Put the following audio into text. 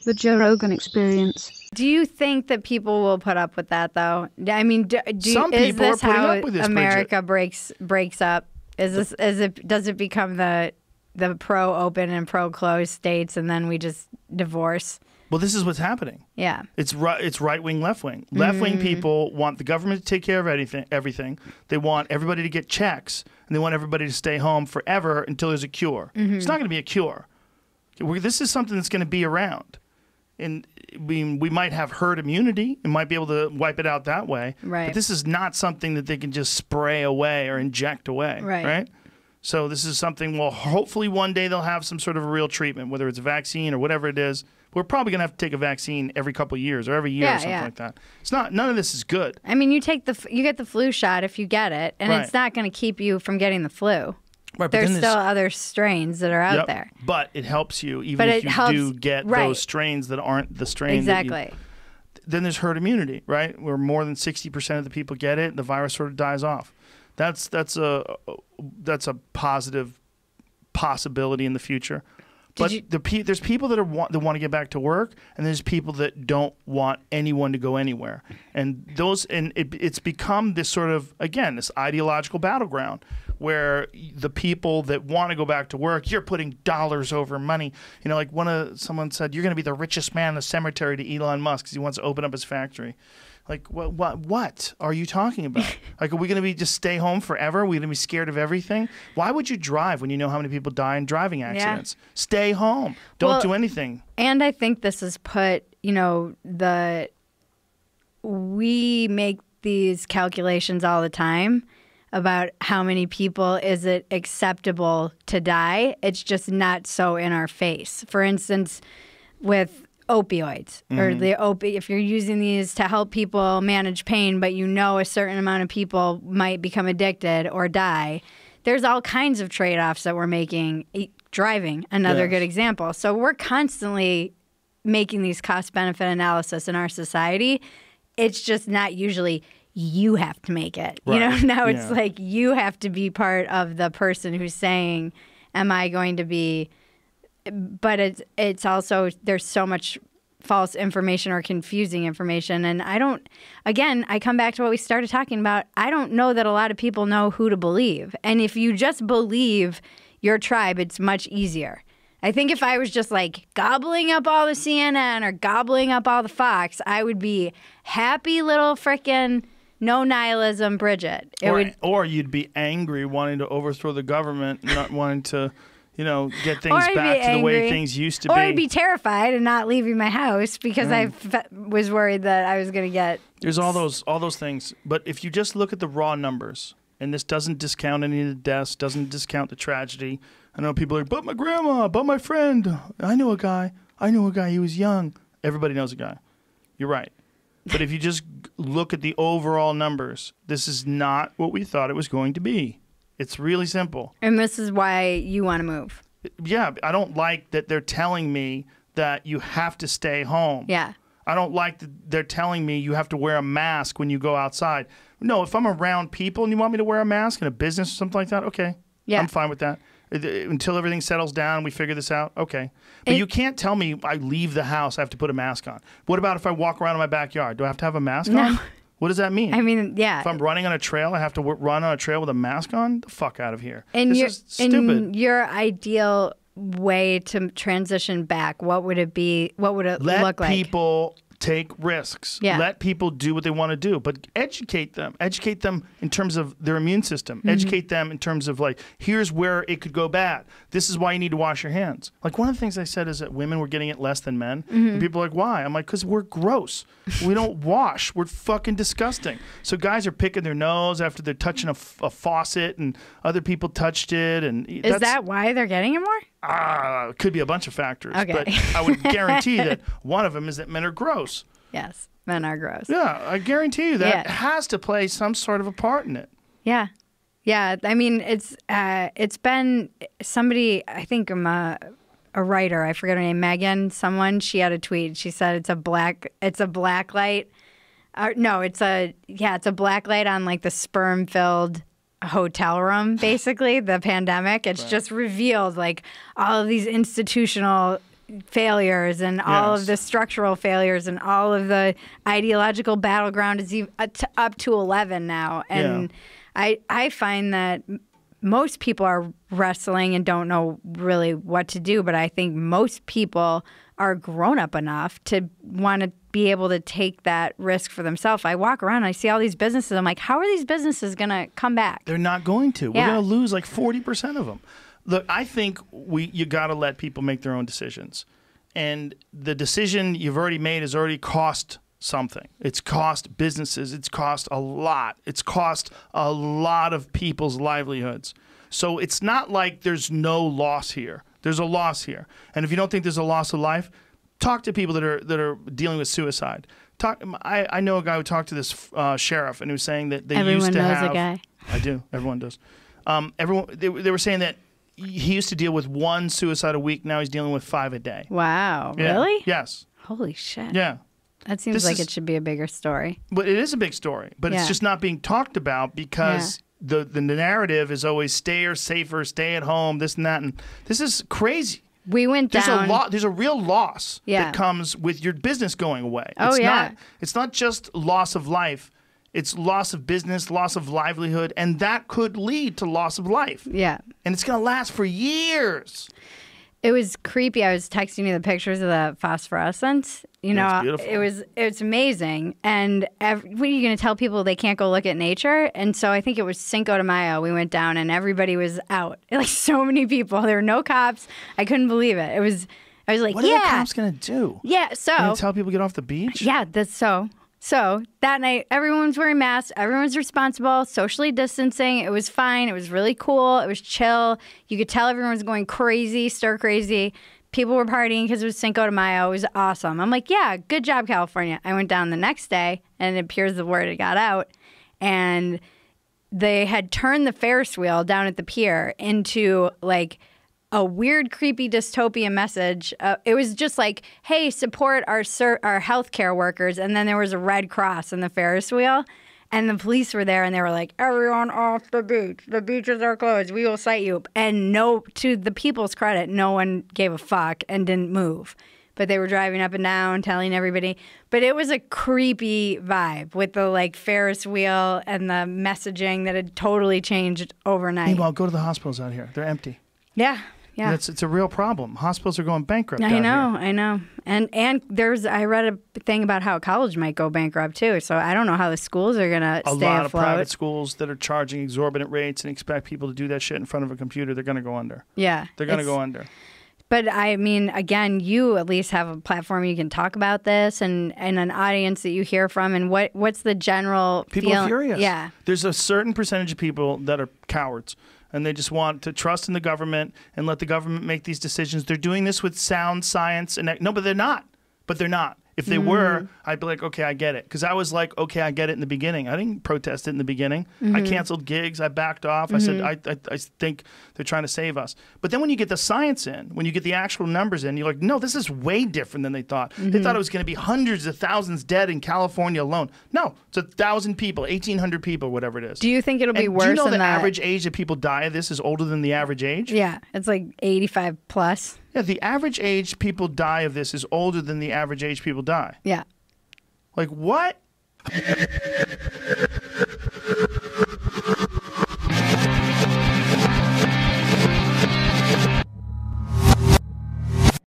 The Joe Rogan Experience. Do you think that people will put up with that, though? I mean, Some is people are this putting how up with this, America breaks up? Does it become the pro open and pro closed states, and then we just divorce? Well, this is what's happening. Yeah. It's right wing, left wing. Left wing people want the government to take care of everything. They want everybody to get checks, and they want everybody to stay home forever until there's a cure. It's not going to be a cure. This is something that's going to be around. And we might have herd immunity and might be able to wipe it out that way. Right. But this is not something that they can just spray away or inject away. Right. So this is something, well, hopefully one day they'll have some sort of a real treatment, whether it's a vaccine or whatever it is. We're probably going to have to take a vaccine every couple of years or every year or something like that. It's not. None of this is good. I mean, you get the flu shot if you get it, and it's not going to keep you from getting the flu. Right, there's still other strains that are out there. But it helps you even if you do get those strains that aren't the strain. Exactly. Then there's herd immunity, right? Where more than 60% of the people get it, the virus sort of dies off. That's a positive possibility in the future. But there's people that want to get back to work, and there's people that don't want anyone to go anywhere. And it's become this sort of, again, this ideological battleground where the people that want to go back to work, you're putting dollars over money. You know, like someone said, you're going to be the richest man in the cemetery to Elon Musk because he wants to open up his factory. Like, what are you talking about? Like, are we going to be just stay home forever? Are we going to be scared of everything? Why would you drive when you know how many people die in driving accidents? Yeah. Stay home. Don't do anything. And I think this has put, we make these calculations all the time about how many people is it acceptable to die. It's just not so in our face. For instance, with opioids or if you're using these to help people manage pain, but a certain amount of people might become addicted or die, there's all kinds of trade-offs that we're making. Driving, another good example. So we're constantly making these cost-benefit analysis in our society. It's just not usually you have to make it. Right. Now it's like you have to be part of the person who's saying, am I going to be... But it's also, there's so much false information or confusing information. And I come back to what we started talking about. I don't know that a lot of people know who to believe. And if you just believe your tribe, it's much easier. I think if I was just like gobbling up all the CNN or gobbling up all the Fox, I would be happy little frickin' no nihilism Bridget. Or you'd be angry wanting to overthrow the government, not wanting to... get things back to the way things used to be. Or I'd be terrified and not leaving my house because I was worried that I was going to get... There's all those things. But if you just look at the raw numbers, and this doesn't discount any of the deaths, doesn't discount the tragedy. I know people are like, but my grandma, but my friend. I know a guy. He was young. Everybody knows a guy. You're right. But if you just look at the overall numbers, this is not what we thought it was going to be. It's really simple. And this is why you want to move. Yeah, I don't like that they're telling me that you have to stay home. Yeah. I don't like that they're telling me you have to wear a mask when you go outside. No, if I'm around people and you want me to wear a mask in a business or something like that, okay. Yeah. I'm fine with that. Until everything settles down and we figure this out, okay. But you can't tell me I leave the house, I have to put a mask on. What about if I walk around in my backyard? Do I have to have a mask on? What does that mean? I mean, yeah. If I'm running on a trail, I have to run on a trail with a mask on? The fuck out of here. And this is stupid. In your ideal way to transition back, what would it be? What would it look like? Let people take risks. Yeah. Let people do what they want to do. But educate them. Educate them in terms of their immune system. Educate them in terms of like, here's where it could go bad. This is why you need to wash your hands. Like one of the things I said is that women were getting it less than men. And people are like, why? I'm like, because we're gross. We don't wash. We're fucking disgusting. So guys are picking their nose after they're touching a faucet and other people touched it. And is that why they're getting it more? It could be a bunch of factors. Okay. But I would guarantee that one of them is that men are gross. Yes, men are gross. Yeah, I guarantee you that has to play some sort of a part in it. Yeah. Yeah, I mean, it's been somebody, I think a writer, I forget her name, Megan, she had a tweet. She said it's a black light. It's a black light on like the sperm-filled hotel room, basically, the pandemic. It's just revealed like all of these institutional failures and all Yes. of the structural failures and all of the ideological battleground is up to 11 now. And I find that most people are wrestling and don't know really what to do, but I think most people are grown up enough to want to be able to take that risk for themselves. I walk around and I see all these businesses. I'm like, how are these businesses going to come back? They're not going to. We're Yeah. going to lose like 40% of them. Look, I think you got to let people make their own decisions. And the decision you've already made has already cost something. It's cost businesses. It's cost a lot. It's cost a lot of people's livelihoods. So it's not like there's no loss here. There's a loss here. And if you don't think there's a loss of life, talk to people that are dealing with suicide. I know a guy who talked to this sheriff, and he was saying that they Everyone used to knows have. a guy. I do. Everyone does. They were saying that he used to deal with 1 suicide a week. Now he's dealing with 5 a day. Wow. Yeah. Really? Yes. Holy shit. Yeah. That seems This like is- it should be a bigger story. But it is a big story. But Yeah. it's just not being talked about because the narrative is always stay safer, stay at home, this and that. And this is crazy. We went down. There's a real loss Yeah. that comes with your business going away. Oh, yeah. It's not just loss of life. It's loss of business, loss of livelihood, and that could lead to loss of life. Yeah. And it's going to last for years. It was creepy. I was texting you the pictures of the phosphorescence. You Yeah, know, it's beautiful. it's amazing. And what are you going to tell people they can't go look at nature? And so I think it was Cinco de Mayo. We went down and everybody was out. Like so many people. There were no cops. I couldn't believe it. I was like, What are the cops going to do? Yeah. So Going to tell people to get off the beach? yeah, that's so. So that night, everyone's wearing masks. Everyone's responsible, socially distancing. It was fine. It was really cool. It was chill. You could tell everyone was going crazy, stir crazy. People were partying because it was Cinco de Mayo. It was awesome. I'm like, yeah, good job, California. I went down the next day, and it appears the word had got out. And they had turned the Ferris wheel down at the pier into like a weird, creepy dystopian message. It was just like, hey, support our healthcare workers. And then there was a red cross in the Ferris wheel. And the police were there and they were like, everyone off the beach. The beaches are closed. We will cite you. And to the people's credit, no one gave a fuck and didn't move. But they were driving up and down, telling everybody. But it was a creepy vibe with the like Ferris wheel and the messaging that had totally changed overnight. Meanwhile, go to the hospitals out here. They're empty. Yeah. Yeah. It's a real problem. Hospitals are going bankrupt out I here. know. And I read a thing about how a college might go bankrupt too. So I don't know how the schools are going to A stay lot of afloat. private schools that are charging exorbitant rates and expect people to do that shit in front of a computer, they're going to go under. Yeah. They're going to go under. But I mean, again, you at least have a platform you can talk about this and an audience that you hear from. And what's the general People feeling? are furious. Yeah. There's a certain percentage of people that are cowards. And they just want to trust in the government and let the government make these decisions. They're doing this with sound science. No, but they're not. But they're not. If they were, I'd be like, okay, I get it. Because I was like, okay, I get it in the beginning. I didn't protest it in the beginning. I canceled gigs. I backed off. I said, I think they're trying to save us. But then when you get the science in, when you get the actual numbers in, you're like, no, this is way different than they thought. They thought it was going to be hundreds of thousands dead in California alone. No, it's 1,000 people, 1,800 people, whatever it is. Do you think it'll be And worse do you know than the that? average age that people die of this is older than the average age? Yeah. It's like 85 plus. Yeah, the average age people die of this is older than the average age people die. Yeah. Like, what?